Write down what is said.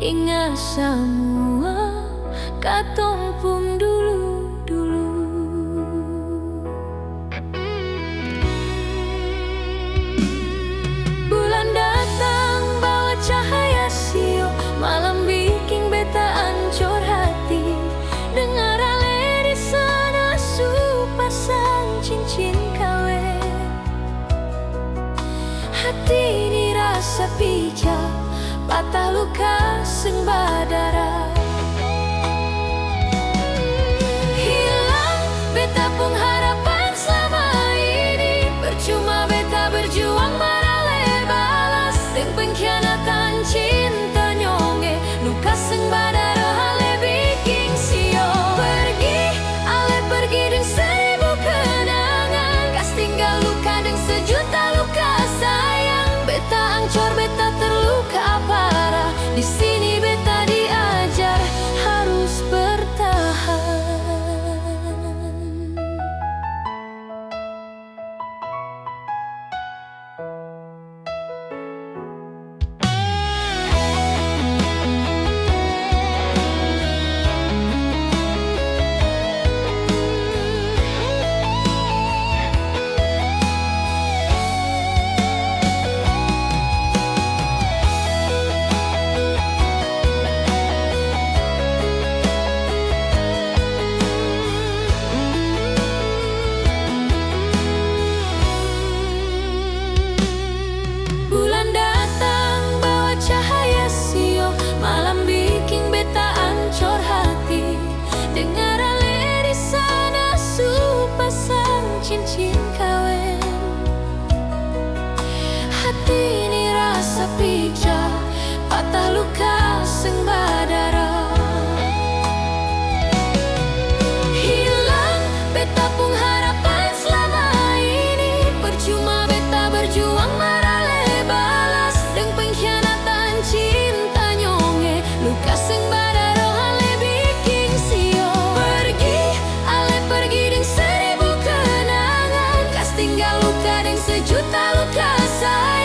ingat semua katong pun dulu-dulu. Bulan datang bawa cahaya sio, malam bikin beta ancur hati. Dengar ale di sana su pasang cincin kawin. Hati ini rasa pijak, patah luka sing badara. Hilang beta pun harapan selama ini, percuma beta berjuang marale balas. Deng pengkhianatan cinta nyonge, luka sing badara ale bikin sio. Pergi, ale pergi deng 1000 kenangan, kas tinggal luka deng sejuta luka sayang. Beta ancur, beta terluka parah. Di sini beta diajar harus bertahan. Bulan datang bawa cahaya sio, malam bikin beta ancur hati. Dengar ale di sana su pasang cincin kawin. Hati ini rasa pijak, patah luka sing badara. Hilang beta pun harapan selama ini, percuma beta berjuang marale balas. Deng pengkhianatan cinta nyonge, luka sing badara ale bikin sio. Pergi, ale pergi deng 1000 kenangan, kas tinggal luka deng sejuta luka sayang.